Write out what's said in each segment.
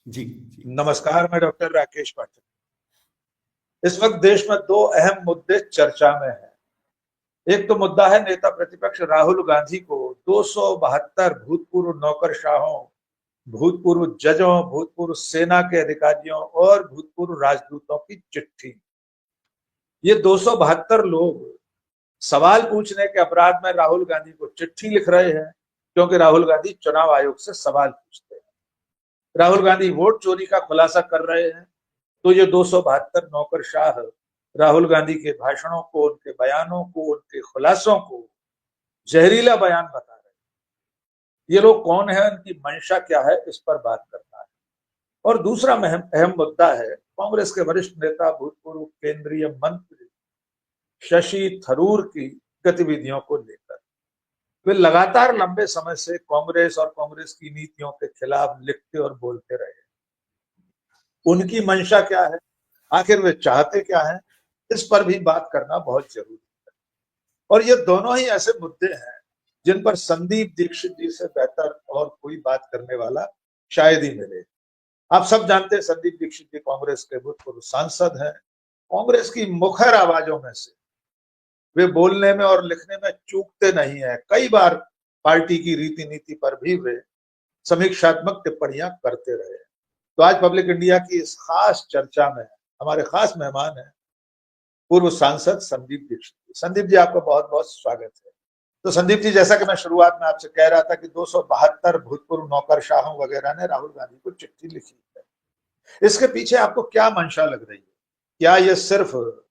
जी जी। नमस्कार, मैं डॉक्टर राकेश पाठक। इस वक्त देश में दो अहम मुद्दे चर्चा में हैं। एक तो मुद्दा है नेता प्रतिपक्ष राहुल गांधी को 272 भूतपूर्व नौकरशाहों, भूतपूर्व जजों, भूतपूर्व सेना के अधिकारियों और भूतपूर्व राजदूतों की चिट्ठी। ये 272 लोग सवाल पूछने के अपराध में राहुल गांधी को चिट्ठी लिख रहे हैं, क्योंकि राहुल गांधी चुनाव आयोग से सवाल पूछते हैं। राहुल गांधी वोट चोरी का खुलासा कर रहे हैं, तो ये 272 नौकरशाह राहुल गांधी के भाषणों को, उनके बयानों को, उनके खुलासों को जहरीला बयान बता रहे हैं। ये लोग कौन है, उनकी मंशा क्या है, इस पर बात करना है। और दूसरा अहम मुद्दा है कांग्रेस के वरिष्ठ नेता, भूतपूर्व केंद्रीय मंत्री शशि थरूर की गतिविधियों को लेकर। वे लगातार लंबे समय से कांग्रेस और कांग्रेस की नीतियों के खिलाफ लिखते और बोलते रहे। उनकी मंशा क्या है, आखिर वे चाहते क्या है, इस पर भी बात करना बहुत जरूरी है। और ये दोनों ही ऐसे मुद्दे हैं जिन पर संदीप दीक्षित जी से बेहतर और कोई बात करने वाला शायद ही मिले। आप सब जानते हैं संदीप दीक्षित जी कांग्रेस के भूतपूर्व सांसद हैं। कांग्रेस की मुखर आवाजों में से वे बोलने में और लिखने में चूकते नहीं है। कई बार पार्टी की रीति नीति पर भी वे समीक्षात्मक टिप्पणियां करते रहे। तो आज पब्लिक इंडिया की इस खास चर्चा में हमारे खास मेहमान हैं पूर्व सांसद संदीप दीक्षित। संदीप जी, आपका बहुत बहुत स्वागत है। तो संदीप जी, जैसा कि मैं शुरुआत में आपसे कह रहा था कि 272 भूतपूर्व नौकरशाहों वगैरह ने राहुल गांधी को चिट्ठी लिखी है, इसके पीछे आपको क्या मंशा लग रही है? क्या ये सिर्फ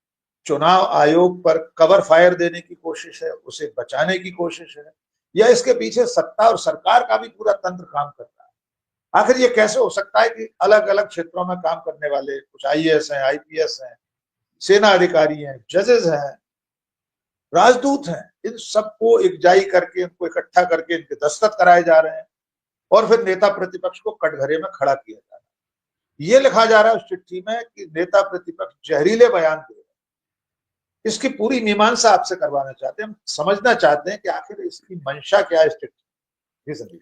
चुनाव आयोग पर कवर फायर देने की कोशिश है, उसे बचाने की कोशिश है, या इसके पीछे सत्ता और सरकार का भी पूरा तंत्र काम कर रहा है? आखिर ये कैसे हो सकता है कि अलग अलग क्षेत्रों में काम करने वाले कुछ आईएएस हैं, आईपीएस हैं, सेना अधिकारी हैं, जजेस हैं, राजदूत हैं, इन सबको एकजाई करके, इनको इकट्ठा करके इनके दस्तखत कराए जा रहे हैं और फिर नेता प्रतिपक्ष को कटघरे में खड़ा किया जा रहा है। ये लिखा जा रहा है उस चिट्ठी में कि नेता प्रतिपक्ष जहरीले बयान दे रहे हैं। इसकी पूरी मीमांसा आपसे करवाना चाहते हैं। हम समझना चाहते हैं कि आखिर इसकी मंशा क्या है इस चिट्ठी। जी संदीप।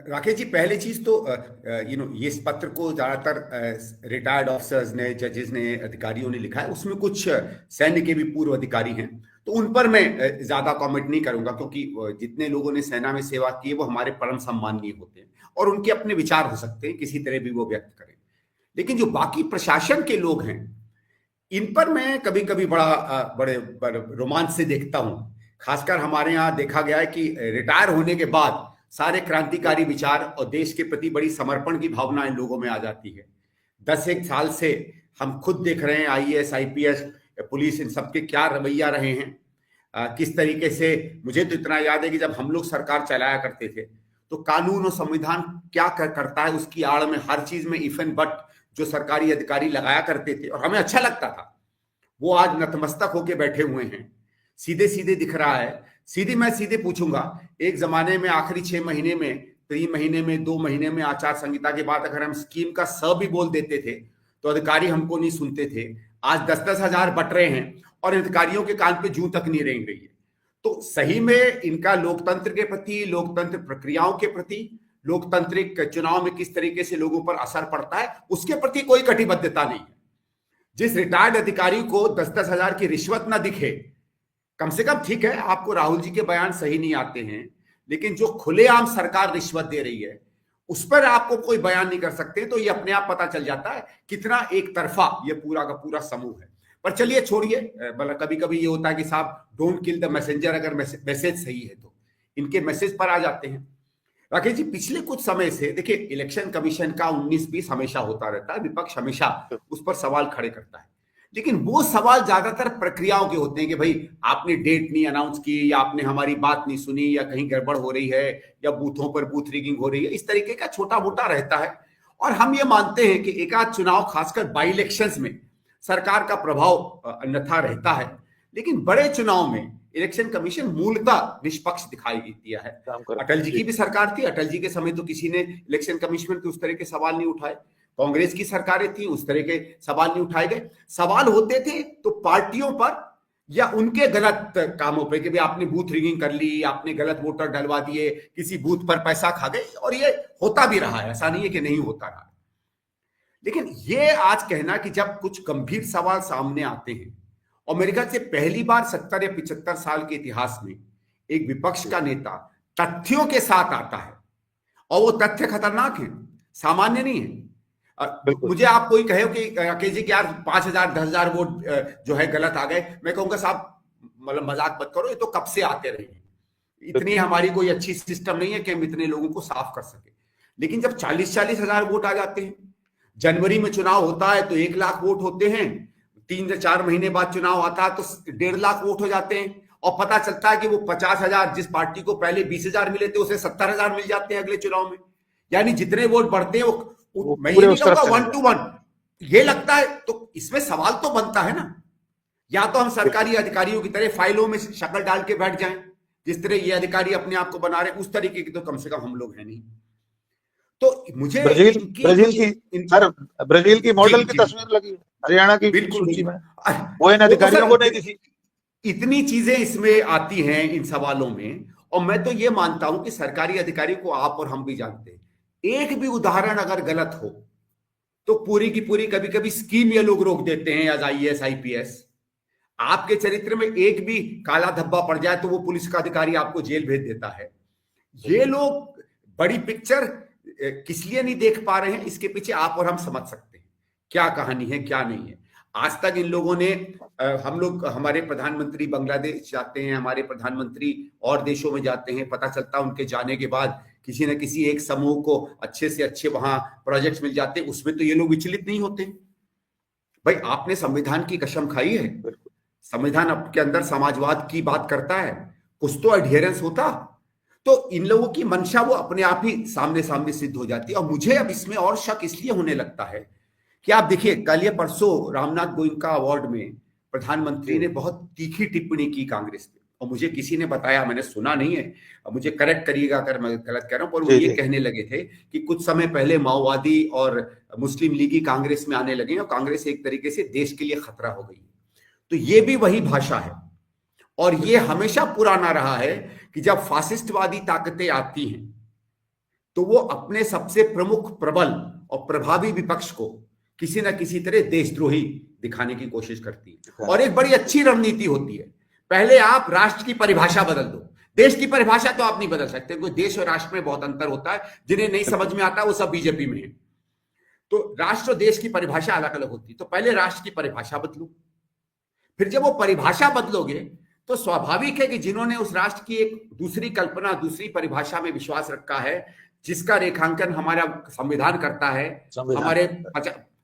राकेश जी, पहली चीज तो ये इस पत्र को ज्यादातर रिटायर्ड ऑफिसर्स ने, जजेस ने, अधिकारियों ने लिखा है। उसमें कुछ सैन्य के भी पूर्व अधिकारी हैं, तो उन पर मैं ज्यादा कमेंट नहीं करूंगा, क्योंकि जितने लोगों ने सेना में सेवा की है वो हमारे परम सम्माननीय होते हैं और उनके अपने विचार हो सकते हैं, किसी तरह भी वो व्यक्त करें। लेकिन जो बाकी प्रशासन के लोग हैं, इन पर मैं कभी कभी बड़े रोमांच से देखता हूं। खासकर हमारे यहाँ देखा गया है कि रिटायर होने के बाद सारे क्रांतिकारी विचार और देश के प्रति बड़ी समर्पण की भावना इन लोगों में आ जाती है। 10 एक साल से हम खुद देख रहे हैं आईएएस, आईपीएस, पुलिस, इन सबके क्या रवैया रहे हैं, किस तरीके से। मुझे तो इतना याद है कि जब हम लोग सरकार चलाया करते थे तो कानून और संविधान क्या करता है उसकी आड़ में हर चीज में इफ एंड बट जो सरकारी अधिकारी लगाया करते थे और हमें अच्छा लगता था, वो आज नतमस्तक होके बैठे हुए हैं। सीधे सीधे दिख रहा है। मैं सीधे पूछूंगा, एक जमाने में आखिरी 6 महीने में, 3 महीने में, 2 महीने में आचार संहिता के बाद अगर हम स्कीम का स भी बोल देते थे तो अधिकारी हमको नहीं सुनते थे। आज 10-10 हजार बट रहे हैं और अधिकारियों के कान पे जूं तक नहीं रेंग रही है। तो सही में इनका लोकतंत्र के प्रति, लोकतंत्र प्रक्रियाओं के प्रति, लोकतांत्रिक चुनाव में किस तरीके से लोगों पर असर पड़ता है, उसके प्रति कोई कटिबद्धता नहीं है। जिस रिटायर्ड अधिकारी को 10-10 हजार की रिश्वत ना दिखे, कम से कम, ठीक है आपको राहुल जी के बयान सही नहीं आते हैं, लेकिन जो खुलेआम सरकार रिश्वत दे रही है उस पर आपको कोई बयान नहीं कर सकते, तो ये अपने आप पता चल जाता है कितना एक तरफा ये पूरा का पूरा समूह है। पर चलिए छोड़िए, मतलब कभी कभी ये होता है कि साहब डोंट किल द मैसेंजर, अगर मैसेज सही है तो इनके मैसेज पर आ जाते हैं। राकेश जी, पिछले कुछ समय से देखिए, इलेक्शन कमीशन का 19-20 हमेशा होता रहता है, विपक्ष हमेशा उस पर सवाल खड़े करता है, लेकिन वो सवाल ज्यादातर प्रक्रियाओं के होते हैं कि भाई आपने डेट नहीं अनाउंस की, या आपने हमारी बात नहीं सुनी, या कहीं गड़बड़ हो रही है, या बूथों पर बूथ रिगिंग हो रही है। इस तरीके का छोटा मोटा रहता है। और हम ये मानते हैं कि एकाध चुनाव, खासकर बाई इलेक्शंस में, सरकार का प्रभाव अन्यथा रहता है, लेकिन बड़े चुनाव में इलेक्शन कमीशन मूलतः निष्पक्ष दिखाई दिया है। अटल जी की भी सरकार थी, अटल जी के समय तो किसी ने इलेक्शन कमीशन पे उस तरह के सवाल नहीं उठाए। कांग्रेस की सरकारें थी, उस तरह के सवाल नहीं उठाए गए। सवाल होते थे तो पार्टियों पर या उनके गलत कामों पे कि भाई आपने बूथ रिगिंग कर ली, आपने गलत वोटर डलवा दिए, किसी बूथ पर पैसा खा गए, और ये होता भी रहा है, ऐसा नहीं है कि नहीं होता रहा। लेकिन ये आज कहना कि जब कुछ गंभीर सवाल सामने आते हैं, और मेरे ख्याल से पहली बार 70 या 75 साल के इतिहास में एक विपक्ष का नेता तथ्यों के साथ आता है, और वो तथ्य खतरनाक है, सामान्य नहीं है। मुझे आप कोई कहे कि राकेश जी यार 5,000 10,000 वोट जो है गलत आ गए, मैं कहूंगा साहब मतलब मजाक मत करो, ये तो कब से आते रहे हैं, इतनी हमारी कोई अच्छी सिस्टम नहीं है कि हम इतने लोगों को साफ कर सके। लेकिन जब 40-40 हजार वोट आ जाते हैं, जनवरी में चुनाव होता है तो 1 लाख वोट होते हैं, 3 से 4 महीने बाद चुनाव आता है तो 1.5 लाख वोट हो जाते हैं, और पता चलता है कि वो 50,000 जिस पार्टी को पहले 20,000 मिले थे उसे 70,000 मिल जाते हैं अगले चुनाव में। यानी जितने वोट बढ़ते हैं वो मैं ये नहीं कहूंगा 1 to 1, ये लगता है। तो इसमें सवाल तो बनता है ना, या तो हम सरकारी अधिकारियों की तरह फाइलों में शक्ल डाल के बैठ जाएं, जिस तरह ये अधिकारी अपने आप को बना रहे, उस तरीके की तो कम से कम हम लोग हैं नहीं। तो मुझे ब्राजील की मॉडल की तस्वीर लगी हरियाणा की सूची में, वो इन अधिकारियों को नहीं दिखी। इतनी चीजें इसमें आती हैं इन सवालों में, और मैं तो ये मानता हूं कि सरकारी अधिकारियों को आप और हम भी जानते हैं, एक भी उदाहरण अगर गलत हो तो पूरी की पूरी कभी कभी स्कीम ये लोग रोक देते हैं, एज IAS IPS। आपके चरित्र में एक भी काला धब्बा पड़ जाए तो वो पुलिस का अधिकारी आपको जेल भेज देता है। ये लोग बड़ी पिक्चर किस लिए नहीं देख पा रहे हैं, इसके पीछे आप और हम समझ सकते हैं क्या कहानी है क्या नहीं है। आज तक इन लोगों ने हम लोग, हमारे प्रधानमंत्री बांग्लादेश जाते हैं, हमारे प्रधानमंत्री और देशों में जाते हैं, पता चलता है उनके जाने के बाद किसी न किसी एक समूह को अच्छे से अच्छे वहां प्रोजेक्ट्स मिल जाते हैं, उसमें तो ये लोग विचलित नहीं होते। भाई आपने संविधान की कसम खाई है, संविधान आपके अंदर समाजवाद की बात करता है, कुछ तो एडहेरेंस होता, तो इन लोगों की मंशा वो अपने आप ही सामने सामने सिद्ध हो जाती है। और मुझे अब इसमें और शक इसलिए होने लगता है कि आप देखिए कल या परसों रामनाथ गोयनका अवार्ड में प्रधानमंत्री ने बहुत तीखी टिप्पणी की कांग्रेस पे, और मुझे किसी ने बताया, मैंने सुना नहीं है, मुझे करेक्ट करिएगा अगर मैं गलत कह रहा हूं, पर वो ये कहने लगे थे कि कुछ समय पहले माओवादी और मुस्लिम लीगी कांग्रेस में आने लगे और कांग्रेस एक तरीके से देश के लिए खतरा हो गई। तो ये भी वही भाषा है, और ये हमेशा पुराना रहा है कि जब फासिस्टवादी ताकतें आती हैं तो वो अपने सबसे प्रमुख, प्रबल और प्रभावी विपक्ष को किसी ना किसी तरह देशद्रोही दिखाने की कोशिश करती है। और एक बड़ी अच्छी रणनीति होती है, पहले आप राष्ट्र की परिभाषा बदल दो। देश की परिभाषा तो आप नहीं बदल सकते, क्योंकि देश और राष्ट्र में बहुत अंतर होता है, जिन्हें नहीं समझ में आता वो सब बीजेपी में है। तो राष्ट्र और देश की परिभाषा अलग अलग होती है, तो पहले राष्ट्र की परिभाषा बदलो, फिर जब वो परिभाषा बदलोगे तो स्वाभाविक है कि जिन्होंने उस राष्ट्र की एक दूसरी कल्पना, दूसरी परिभाषा में विश्वास रखा है, जिसका रेखांकन हमारा संविधान करता है, हमारे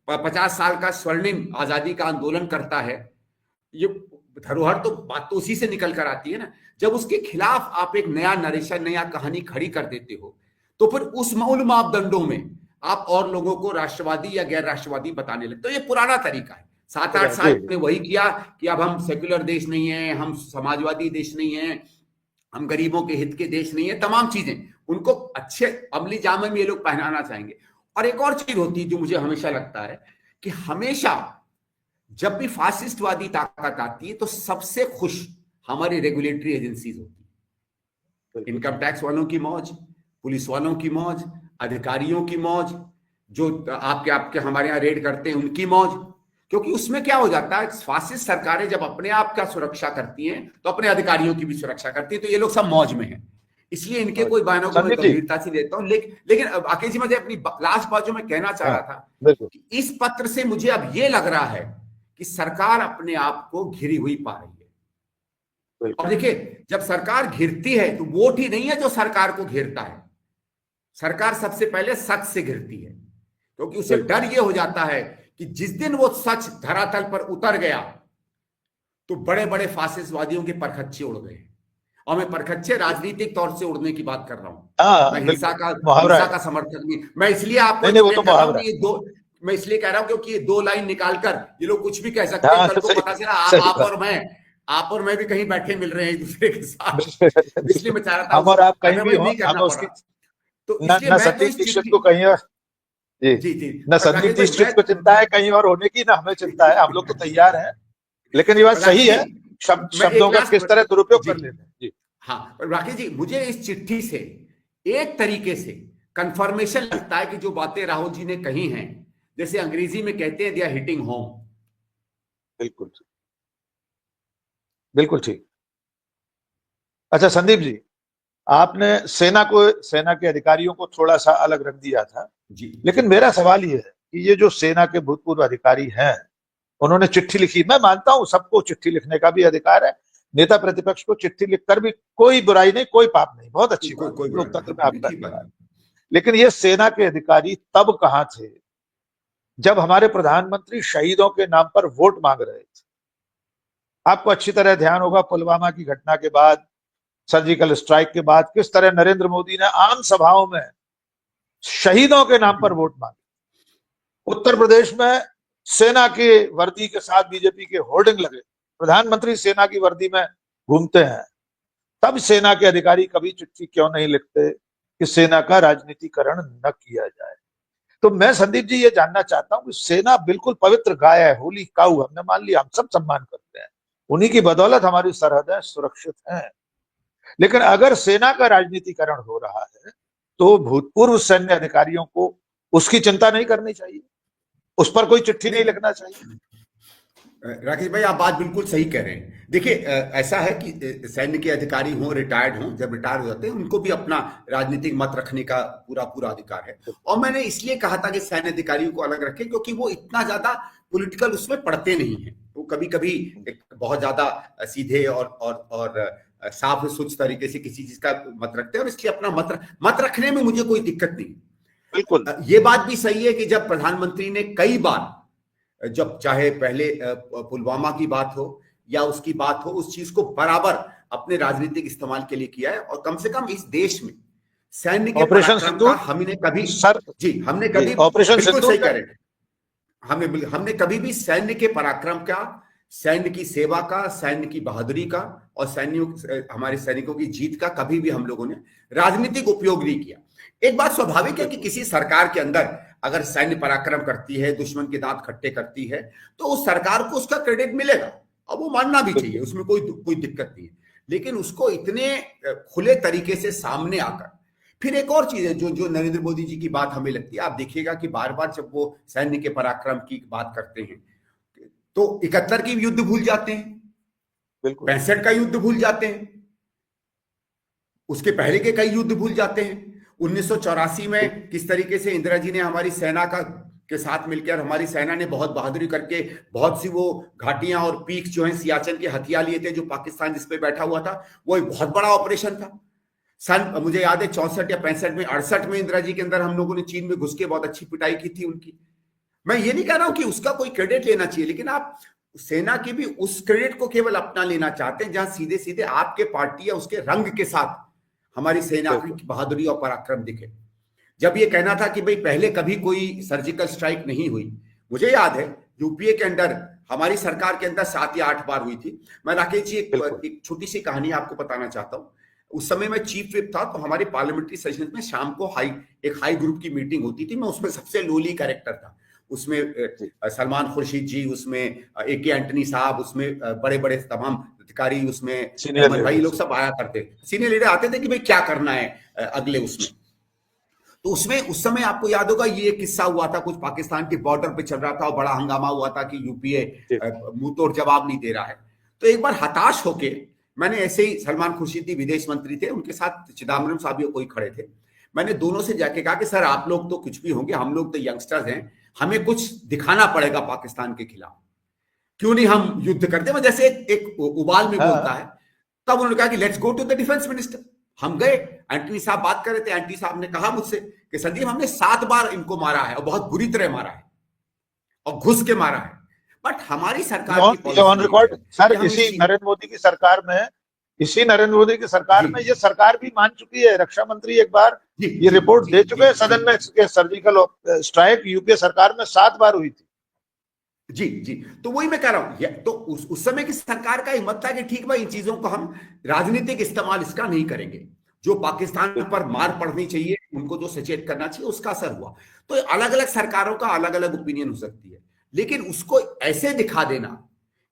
50 साल का स्वर्णिम आजादी का आंदोलन करता है, ये धरोहर तो बात तो उसी से निकल कर आती है ना। जब उसके खिलाफ आप एक नया नरेशन, नया कहानी खड़ी कर देते हो, तो फिर उस मूल मापदंडों में आप और लोगों को राष्ट्रवादी या गैर राष्ट्रवादी बताने लगते हो। ये पुराना तरीका है, 7-8 साल ने वही किया कि अब हम सेक्युलर देश नहीं है, हम समाजवादी देश नहीं है, हम गरीबों के हित के देश नहीं है, तमाम चीजें उनको अच्छे अमली जामे में ये लोग पहनाना चाहेंगे। और एक और चीज होती है जो मुझे हमेशा लगता है कि हमेशा जब भी फासिस्टवादी ताकत आती है तो सबसे खुश हमारी रेगुलेटरी एजेंसीज होती है। इनकम टैक्स वालों की मौज, पुलिस वालों की मौज, अधिकारियों की मौज, जो आपके हमारे यहाँ रेड करते हैं उनकी मौज। क्योंकि उसमें क्या हो जाता है, फासिस्ट सरकारें जब अपने आप का सुरक्षा करती हैं तो अपने अधिकारियों की भी सुरक्षा करती है, तो ये लोग सब मौज में हैं। इसलिए इनके कोई बयानों को मैं गंभीरता से लेता हूं। लेकिन राकेश जी, मुझे अपनी लास्ट बात जो मैं कहना चाह रहा था कि इस पत्र से मुझे अब ये लग रहा है कि सरकार अपने आप को घिरी हुई पा रही है। और देखिए, जब सरकार घिरती है तो वोट ही नहीं है जो सरकार को घेरता है, सरकार सबसे पहले सच से घिरती है, क्योंकि उसे डर ये हो जाता है कि जिस दिन वो सच धरातल पर उतर गया तो बड़े बड़े फासिस्टवादियों के परखच्चे उड़ गए। और मैं परखच्चे राजनीतिक तौर से उड़ने की बात कर रहा हूं, मैं हिंसा का समर्थक नहीं। मैं इसलिए आपको मैं इसलिए कह रहा हूं क्योंकि ये 2 लाइन निकालकर ये लोग कुछ भी कह सकते हैं, कल को पता चला आप और मैं भी कहीं बैठे मिल रहे हैं एक दूसरे के साथ। इसलिए मैं चाह रहा था हम और आप कहीं भी हो, तो ना सतीश दीक्षित को कहीं और जी ना सतीश दीक्षित को चिंता है कहीं और होने की, ना हमें चिंता है, हम लोग तो तैयार हैं। लेकिन ये बात सही है, शब्दों का किस तरह दुरुपयोग कर लेते हैं जी। हाँ राकेश जी, मुझे इस चिट्ठी से एक तरीके से कंफर्मेशन लगता है कि जो बातें राहुल जी ने कही हैं जैसे अंग्रेजी में कहते हैं, दे आर हिटिंग होम। बिल्कुल बिल्कुल ठीक। अच्छा संदीप जी, आपने सेना के अधिकारियों को थोड़ा सा अलग रख दिया था, जी लेकिन मेरा सवाल ये है कि ये जो सेना के भूतपूर्व अधिकारी हैं, उन्होंने चिट्ठी लिखी। मैं मानता हूं सबको चिट्ठी लिखने का भी अधिकार है, नेता प्रतिपक्ष को चिट्ठी लिखकर भी कोई बुराई नहीं, कोई पाप नहीं, बहुत अच्छी बात, कोई बुरा लोकतंत्र में नहीं, आपका ठीक अधिकार। बात। लेकिन ये सेना के अधिकारी तब कहां थे जब हमारे प्रधानमंत्री शहीदों के नाम पर वोट मांग रहे थे? आपको अच्छी तरह ध्यान होगा, पुलवामा की घटना के बाद, सर्जिकल स्ट्राइक के बाद, किस तरह नरेंद्र मोदी ने आम सभाओं में शहीदों के नाम पर वोट मांगे। उत्तर प्रदेश में सेना की वर्दी के साथ बीजेपी के होर्डिंग लगे, प्रधानमंत्री सेना की वर्दी में घूमते हैं। तब सेना के अधिकारी कभी चिट्ठी क्यों नहीं लिखते कि सेना का राजनीतिकरण न किया जाए? तो मैं संदीप जी ये जानना चाहता हूं कि सेना बिल्कुल पवित्र गाय है, होली काऊ, हमने मान लिया, हम सब सम्मान करते हैं, उन्हीं की बदौलत हमारी सरहदें सुरक्षित हैं। लेकिन अगर सेना का राजनीतिकरण हो रहा है तो भूतपूर्व सैन्य अधिकारियों को उसकी चिंता नहीं करनी चाहिए, उस पर कोई चिट्ठी नहीं लिखना चाहिए? राकेश भाई, आप बात बिल्कुल सही कह रहे हैं। देखिए, ऐसा है कि सैन्य के अधिकारी हों, रिटायर्ड हों, जब रिटायर हो जाते हैं उनको भी अपना राजनीतिक मत रखने का पूरा पूरा अधिकार है। और मैंने इसलिए कहा था कि सैन्य अधिकारियों को अलग रखें क्योंकि वो इतना ज्यादा पॉलिटिकल उसमें पढ़ते नहीं हैं। वो कभी कभी एक बहुत ज्यादा सीधे और साफ स्वच्छ तरीके से किसी चीज का मत रखते हैं, और इसलिए अपना मत रखने में मुझे कोई दिक्कत नहीं। बिल्कुल। ये बात भी सही है कि जब प्रधानमंत्री ने कई बार, जब चाहे पहले पुलवामा की बात हो या उसकी बात हो, उस चीज को बराबर अपने राजनीतिक इस्तेमाल के लिए किया है। और कम से कम इस देश में सैन्य के ऑपरेशन पराक्रम सिंदूर का हमने कभी, सर, जी हमने कभी, ऑपरेशन बिल्कुल सिंदूर सही कह रहे हैं, हमने कभी भी सैन्य के पराक्रम का, सैन्य की सेवा का, सैन्य की बहादुरी का और हमारे सैनिकों की जीत का कभी भी हम लोगों ने राजनीतिक उपयोग नहीं किया। एक बात स्वाभाविक है कि किसी सरकार के अंदर अगर सैन्य पराक्रम करती है, दुश्मन के दांत खट्टे करती है, तो उस सरकार को उसका क्रेडिट मिलेगा और वो मानना भी चाहिए, उसमें कोई दिक्कत नहीं है। लेकिन उसको इतने खुले तरीके से सामने आकर, फिर एक और चीज है जो नरेंद्र मोदी जी की बात हमें लगती है, आप देखिएगा कि बार बार जब वो सैन्य के पराक्रम की बात करते हैं तो 71 की युद्ध भूल जाते हैं, 65 का युद्ध भूल जाते हैं, उसके पहले के कई युद्ध भूल जाते हैं। 1984 में किस तरीके से इंदिरा जी ने हमारी सेना के साथ मिलकर, हमारी सेना ने बहुत बहादुरी करके बहुत सी वो घाटियां और पीक जो है सियाचिन के हथियार लिए थे, जो पाकिस्तान जिस पे बैठा हुआ था, वो एक बहुत बड़ा ऑपरेशन था। मुझे याद है 64 या 65 में, 68 में इंदिरा जी के अंदर हम लोगों ने चीन में घुस के बहुत अच्छी पिटाई की थी उनकी। मैं ये नहीं कह रहा हूं कि उसका कोई क्रेडिट लेना चाहिए, लेकिन आप सेना की भी उस क्रेडिट को केवल अपना लेना चाहते हैं जहां सीधे सीधे आपके पार्टी या उसके रंग के साथ हमारी सेना की बहादुरी और पराक्रम दिखे। जब ये कहना था कि भाई पहले कभी कोई सर्जिकल स्ट्राइक नहीं हुई, मुझे याद है यूपीए के अंदर, हमारी सरकार के अंदर 7 या 8 बार हुई थी। मैं राकेश जी एक छोटी सी कहानी आपको बताना चाहता हूँ। उस समय मैं चीफ विप था, तो हमारे पार्लियामेंट्री सेशन में शाम को एक हाई ग्रुप की मीटिंग होती थी। मैं उसमें सबसे लोली कैरेक्टर था। उसमें सलमान खुर्शीद जी, उसमें AK एंटनी साहब, उसमें बड़े बड़े तमाम अधिकारी, उसमें अहमद भाई, लोग सब आया करते, सीनियर लीडर आते थे कि भाई क्या करना है अगले उसमें। तो उसमें उस समय आपको याद होगा ये किस्सा हुआ था, कुछ पाकिस्तान के बॉर्डर पे चल रहा था और बड़ा हंगामा हुआ था कि यूपीए मुंह तोड़ जवाब नहीं दे रहा है। तो एक बार हताश होके मैंने ऐसे ही, सलमान खुर्शीदी विदेश मंत्री थे, उनके साथ चिदम्बरम साहब कोई खड़े थे, मैंने दोनों से जाके कहा कि सर आप लोग तो कुछ भी होंगे, हम लोग तो यंगस्टर्स हैं, हमें कुछ दिखाना पड़ेगा पाकिस्तान के खिलाफ, क्यों नहीं हम युद्ध करते। मैं जैसे एक उबाल में बोलता है। तब उन्होंने कहा कि let's go to the defence minister. हम गए, एंटनी साहब बात कर रहे थे, एंटनी साहब ने कहा मुझसे कि संदीप हमने 7 बार इनको मारा है और बहुत बुरी तरह मारा है और घुस के मारा है, बट हमारी सरकार की ऑन रिकॉर्ड सर, इसी नरेंद्र मोदी की सरकार में ये सरकार भी मान चुकी है, रक्षा मंत्री एक बार ये रिपोर्ट दे चुके हैं सदन में, सर्जिकल स्ट्राइक यूपीए सरकार में 7 बार हुई थी। जी, तो वही मैं कह रहा हूं। तो उस समय की सरकार का हिम्मत था कि ठीक भाई इन चीजों को हम राजनीतिक इस्तेमाल इसका नहीं करेंगे, जो पाकिस्तान पर मार पड़नी चाहिए, उनको जो सचेत करना चाहिए उसका असर हुआ। तो अलग अलग सरकारों का अलग अलग ओपिनियन हो सकती है, लेकिन उसको ऐसे दिखा देना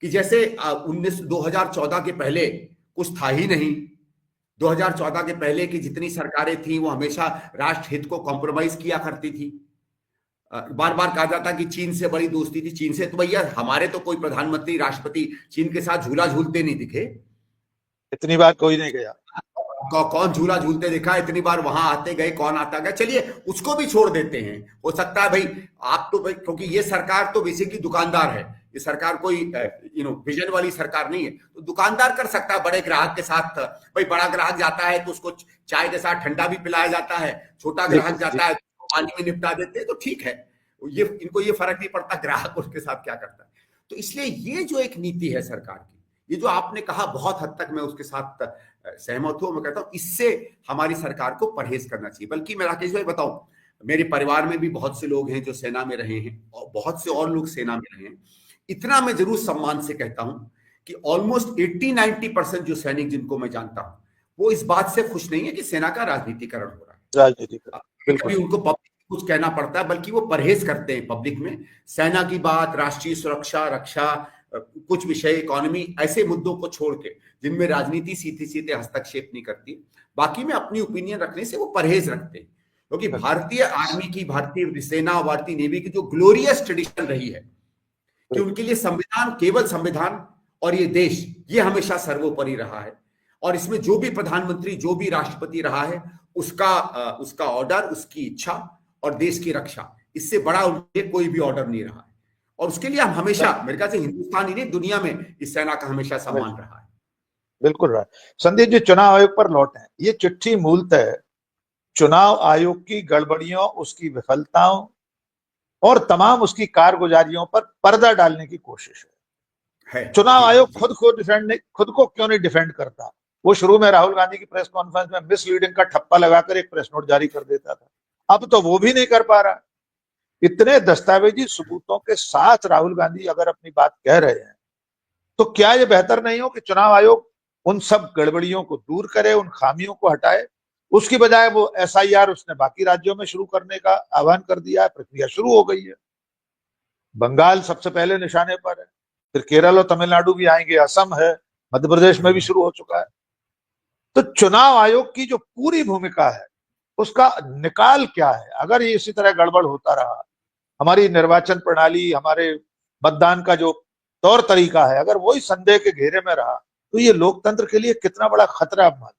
कि जैसे 2014 के पहले कुछ था ही नहीं, 2014 के पहले की जितनी सरकारें थी वो हमेशा राष्ट्र हित को कॉम्प्रोमाइज किया करती थी, बार बार कहा जाता कि चीन से बड़ी दोस्ती थी, चीन से, तो भैया हमारे तो कोई प्रधानमंत्री राष्ट्रपति चीन के साथ झूला झूलते नहीं दिखे। इतनी बार कोई नहीं गया। कौन झूला झूलते देखा इतनी बार? वहां आते गए, कौन आता गया? चलिए उसको भी छोड़ देते हैं। हो सकता है भाई आप तो भाई, क्योंकि ये सरकार तो बेसिकली दुकानदार है, ये सरकार कोई विजन वाली सरकार नहीं है, तो दुकानदार कर सकता है बड़े ग्राहक के साथ। भाई बड़ा ग्राहक जाता है तो उसको चाय के साथ ठंडा भी पिलाया जाता है, छोटा ग्राहक जाता है तो पानी में निपटा देते हैं, तो ठीक है, ये इनको ये फर्क नहीं पड़ता ग्राहक उसके साथ क्या करता है। तो इसलिए ये जो एक नीति है सरकार की, ये जो आपने कहा बहुत हद तक मैं उसके साथ सहमत हूं। मैं कहता हूं इससे हमारी सरकार को परहेज करना चाहिए। बल्कि मैं राकेश भाई बताऊं, मेरे परिवार में भी बहुत से लोग हैं जो सेना में रहे हैं और बहुत से और लोग सेना में रहे हैं। इतना मैं जरूर सम्मान से कहता हूं कि ऑलमोस्ट 80-90% जो सैनिक जिनको मैं जानता हूं, वो इस बात से खुश नहीं है कि सेना का राजनीतिकरण हो रहा है। कभी उनको पब्लिक कुछ कहना पड़ता है, बल्कि वो परहेज करते हैं पब्लिक में। सेना की बात, राष्ट्रीय सुरक्षा, रक्षा, कुछ विषय, इकोनॉमी, ऐसे मुद्दों को छोड़ के जिनमें राजनीति सीधे सीधे हस्तक्षेप नहीं करती, बाकी में अपनी ओपिनियन रखने से वो परहेज रखते हैं। क्योंकि भारतीय आर्मी की, भारतीय सेना, भारतीय नेवी की जो ग्लोरियस ट्रेडिशन रही है कि उनके लिए संविधान, केवल संविधान और ये देश, ये हमेशा सर्वोपरि रहा है। और इसमें जो भी प्रधानमंत्री, जो भी राष्ट्रपति रहा है, उसका ऑर्डर, उसकी इच्छा और देश की रक्षा, इससे बड़ा उनके कोई भी ऑर्डर नहीं रहा है। और उसके लिए हम हमेशा, मेरे ख्याल से हिंदुस्तान ही नहीं दुनिया में इस सेना का हमेशा सम्मान रहा है। बिल्कुल रहा। संदीप जी, चुनाव आयोग पर लौटे हैं। ये चिट्ठी मूलतः चुनाव आयोग की गड़बड़ियों, उसकी विफलताओं और तमाम उसकी कारगुजारियों पर पर्दा डालने की कोशिश है। चुनाव आयोग खुद को क्यों नहीं डिफेंड करता? वो शुरू में राहुल गांधी की प्रेस कॉन्फ्रेंस में मिसलीडिंग का ठप्पा लगाकर एक प्रेस नोट जारी कर देता था, अब तो वो भी नहीं कर पा रहा। इतने दस्तावेजी सबूतों के साथ राहुल गांधी अगर अपनी बात कह रहे हैं, तो क्या ये बेहतर नहीं हो कि चुनाव आयोग उन सब गड़बड़ियों को दूर करे, उन खामियों को हटाए? उसकी बजाय वो SIR उसने बाकी राज्यों में शुरू करने का आह्वान कर दिया है। प्रक्रिया शुरू हो गई है। बंगाल सबसे पहले निशाने पर है, फिर केरल और तमिलनाडु भी आएंगे, असम है, मध्य प्रदेश में भी शुरू हो चुका है। तो चुनाव आयोग की जो पूरी भूमिका है, उसका निकाल क्या है? अगर ये इसी तरह गड़बड़ होता रहा, हमारी निर्वाचन प्रणाली, हमारे मतदान का जो तौर तरीका है, अगर वही संदेह के घेरे में रहा, तो ये लोकतंत्र के लिए कितना बड़ा खतरा है।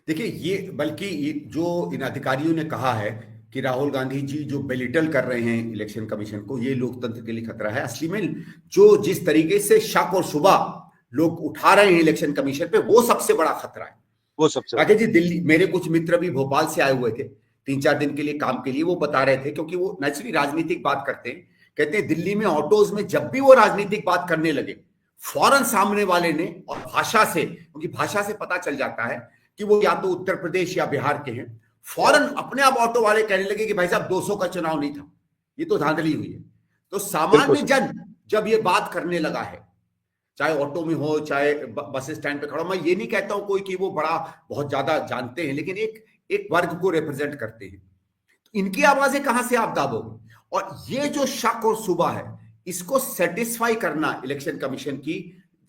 देखिए, ये बल्कि जो इन अधिकारियों ने कहा है कि राहुल गांधी जी जो बेलिटल कर रहे हैं इलेक्शन कमीशन को, ये लोकतंत्र के लिए खतरा है। असली में जो जिस तरीके से शक और शुबह लोग उठा रहे हैं इलेक्शन कमीशन पे, वो सबसे बड़ा खतरा है। वो सबसे राकेश जी, दिल्ली, मेरे कुछ मित्र भी भोपाल से आए हुए थे 3-4 दिन के लिए काम के लिए। वो बता रहे थे, क्योंकि वो नेचुरली राजनीतिक बात करते हैं, कहते हैं दिल्ली में ऑटोज में जब भी वो राजनीतिक बात करने लगे, फौरन सामने वाले ने, और भाषा से, क्योंकि भाषा से पता चल जाता है कि वो या तो उत्तर प्रदेश या बिहार के हैं, फौरन अपने आप ऑटो वाले कहने लगे कि भाई साहब 200 का चुनाव नहीं था, ये तो धांधली हुई है। तो सामान्य जन जब ये बात करने लगा है, चाहे ऑटो में हो, चाहे बस स्टैंड पे खड़ा हो, मैं ये नहीं कहता हूं कोई कि वो बड़ा बहुत ज्यादा जानते हैं, लेकिन एक वर्ग को रिप्रेजेंट करते हैं, तो इनकी आवाजें कहां से आप दाबोगे? और ये जो शक और शुबा है, इसको सेटिस्फाई करना इलेक्शन कमीशन की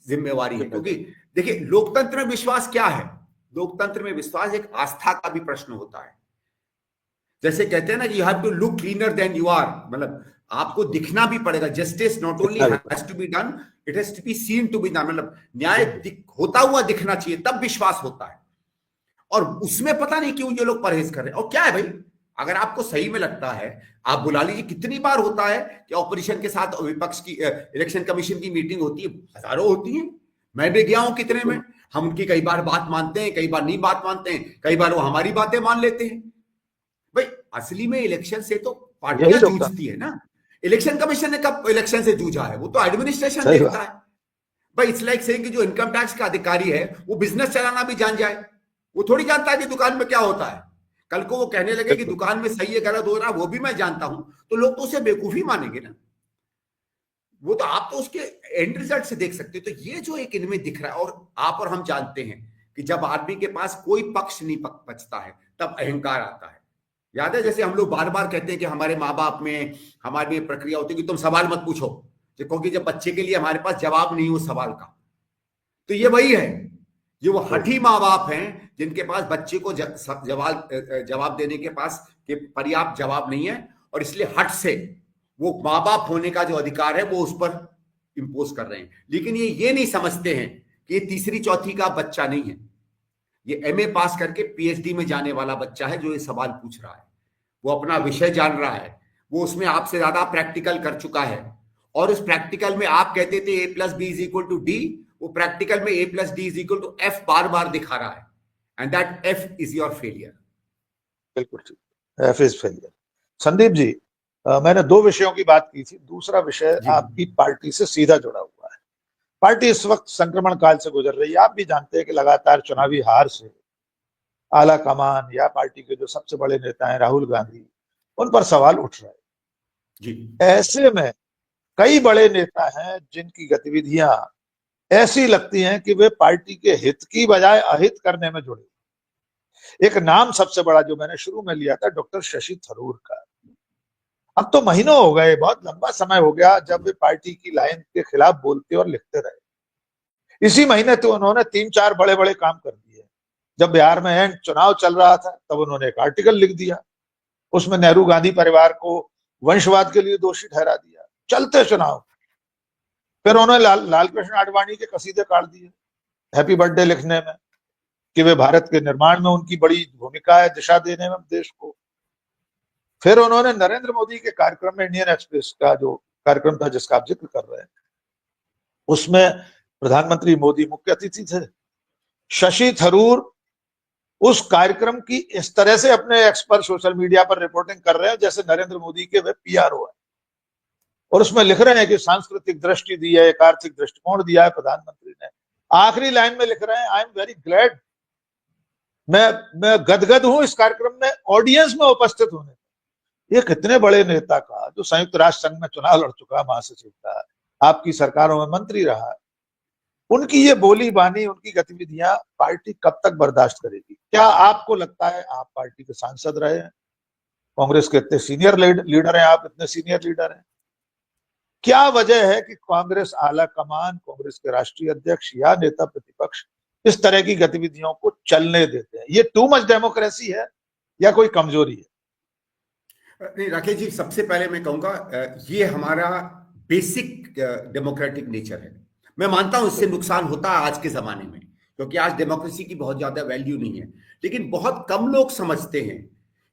जिम्मेवारी है। क्योंकि देखिए, लोकतंत्र में विश्वास क्या है? लोकतंत्र में विश्वास एक आस्था का भी प्रश्न होता है। जैसे कहते हैं ना, you have to look cleaner than you are, मतलब आपको दिखना भी पड़ेगा। Justice not only has to be done, it has to be seen to be done, मतलब न्याय होता हुआ दिखना चाहिए, तब विश्वास होता है। और उसमें पता नहीं क्यों ये लोग परहेज कर रहे हैं। और क्या है भाई, अगर आपको सही में लगता है, आप बुला लीजिए। कितनी बार होता है कि ऑपोजिशन के साथ विपक्ष की इलेक्शन कमीशन की मीटिंग होती है, हजारों होती है, मैं भी गया हूं कितने में। हम उनकी कई बार बात मानते हैं, कई बार नहीं बात मानते हैं, कई बार वो हमारी बातें मान लेते हैं। भाई असली में इलेक्शन से तो पार्टियां जूझती है ना, इलेक्शन कमीशन ने कब इलेक्शन से जूझा है? वो तो एडमिनिस्ट्रेशन देखता है। भाई इट्स लाइक सेइंग कि जो इनकम टैक्स का अधिकारी है वो बिजनेस चलाना भी जान जाए, वो थोड़ी जानता है कि दुकान में क्या होता है। कल को वो कहने लगे कि दुकान में सही है गलत हो रहा है वो भी मैं जानता हूं, तो लोग तो उसे बेवकूफी मानेंगे ना। वो तो आप तो उसके एंड रिजल्ट से देख सकते हो। तो ये जो एक इनमें दिख रहा है, और आप और हम जानते हैं कि जब आदमी के पास कोई पक्ष नहीं बचता है, तब अहंकार आता है। याद है, जैसे हम लोग बार बार कहते हैं कि हमारे माँ बाप में, हमारी प्रक्रिया होती है कि तुम सवाल मत पूछो, क्योंकि जब बच्चे के लिए हमारे पास जवाब नहीं हो सवाल का, तो ये वही है, ये वो हठी माँ बाप हैं जिनके पास बच्चे को जवाब देने के पास के पर्याप्त जवाब नहीं है, और इसलिए हट से वो माँ बाप होने का जो अधिकार है वो उस पर इंपोज कर रहे हैं। लेकिन ये नहीं समझते हैं कि ये तीसरी चौथी का बच्चा नहीं है, ये एमए पास करके पीएचडी में जाने वाला बच्चा है जो ये सवाल पूछ रहा है। वो अपना विषय जान रहा है, वो उसमें आपसे ज्यादा प्रैक्टिकल कर चुका है, और उस प्रैक्टिकल में आप कहते थे A plus B is equal to D, वो प्रैक्टिकल में A plus D is equal to F बार बार दिखा रहा है, and that F is your failure. बिल्कुल ठीक, F is failure. Sandeep ji, मैंने दो विषयों की बात की थी, दूसरा विषय आपकी पार्टी से सीधा जुड़ा हुआ है। पार्टी इस वक्त संक्रमण काल से गुजर रही है। आप भी जानते हैं कि लगातार चुनावी हार से आला कमान या पार्टी के जो सबसे बड़े नेता हैं राहुल गांधी, उन पर सवाल उठ रहे हैं जी। ऐसे में कई बड़े नेता हैं जिनकी गतिविधियां ऐसी लगती हैं कि वे पार्टी के हित की बजाय अहित करने में जुड़े। एक नाम सबसे बड़ा जो मैंने शुरू में लिया था, डॉक्टर शशि थरूर का। अब तो महीनों हो गए, बहुत लंबा समय हो गया जब वे पार्टी की लाइन के खिलाफ बोलते और लिखते रहे। इसी महीने तो उन्होंने 3-4 बड़े बड़े काम कर दिए। जब बिहार में एंड चुनाव चल रहा था तब उन्होंने एक आर्टिकल लिख दिया, उसमें नेहरू गांधी परिवार को वंशवाद के लिए दोषी ठहरा दिया, चलते चुनाव। फिर उन्होंने लाल कृष्ण आडवाणी के कसीदे काट दिए हैप्पी बर्थडे लिखने में, कि वे भारत के निर्माण में उनकी बड़ी भूमिका है, दिशा देने में देश को। फिर उन्होंने नरेंद्र मोदी के कार्यक्रम में, इंडियन एक्सप्रेस का जो कार्यक्रम था जिसका आप जिक्र कर रहे हैं, उसमें प्रधानमंत्री मोदी मुख्य अतिथि थे। शशि थरूर उस कार्यक्रम की इस तरह से अपने एक्स पर सोशल मीडिया पर रिपोर्टिंग कर रहे हैं जैसे नरेंद्र मोदी के वे पीआरओ है, और उसमें लिख रहे हैं कि सांस्कृतिक दृष्टि दी है, एक आर्थिक दृष्टिकोण दिया है प्रधानमंत्री ने। आखिरी लाइन में लिख रहे हैं, आई एम वेरी ग्लैड, मैं गदगद हूं इस कार्यक्रम में ऑडियंस में उपस्थित होने। ये कितने बड़े नेता का, जो संयुक्त राष्ट्र संघ में चुनाव लड़ चुका, महासचिव था, आपकी सरकारों में मंत्री रहा, उनकी ये बोली बानी, उनकी गतिविधियां पार्टी कब तक बर्दाश्त करेगी? क्या आपको लगता है, आप पार्टी के सांसद रहे हैं, कांग्रेस के इतने सीनियर लीडर हैं, आप इतने सीनियर लीडर हैं, क्या वजह है कि कांग्रेस आला कमान, कांग्रेस के राष्ट्रीय अध्यक्ष या नेता प्रतिपक्ष इस तरह की गतिविधियों को चलने देते हैं? ये टू मच डेमोक्रेसी है या कोई कमजोरी है? नहीं राकेश जी, सबसे पहले मैं कहूंगा ये हमारा बेसिक डेमोक्रेटिक नेचर है। मैं मानता हूं इससे नुकसान होता है आज के जमाने में, क्योंकि आज डेमोक्रेसी की बहुत ज्यादा वैल्यू नहीं है। लेकिन बहुत कम लोग समझते हैं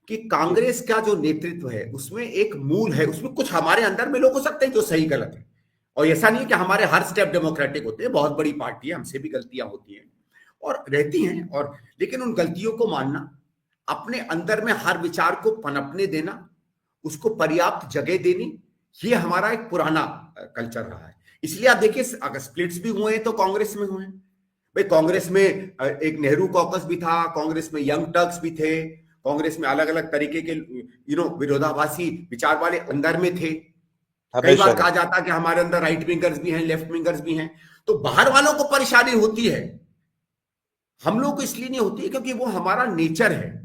कि कांग्रेस का जो नेतृत्व है उसमें एक मूल है, उसमें कुछ हमारे अंदर में लोग हो सकते हैं जो सही गलत है, और ऐसा नहीं है कि हमारे हर स्टेप डेमोक्रेटिक होते हैं। बहुत बड़ी पार्टी है, हमसे भी गलतियां होती हैं और रहती हैं, और लेकिन उन गलतियों को मानना, अपने अंदर में हर विचार को पनपने देना, उसको पर्याप्त जगह देनी, ये हमारा एक पुराना कल्चर रहा है। इसलिए आप देखिए, अगर स्प्लिट्स भी हुए हैं तो कांग्रेस में हुए हैं भाई। कांग्रेस में एक नेहरू कॉकस भी था, कांग्रेस में यंग टर्क्स भी थे, कांग्रेस में अलग अलग तरीके के विरोधाभासी विचार वाले अंदर में थे। कई बार कहा जाता कि हमारे अंदर राइट विंगर्स भी हैं, लेफ्ट विंगर्स भी हैं। तो बाहर वालों को परेशानी होती है, हम लोग को इसलिए नहीं होती है क्योंकि वो हमारा नेचर है।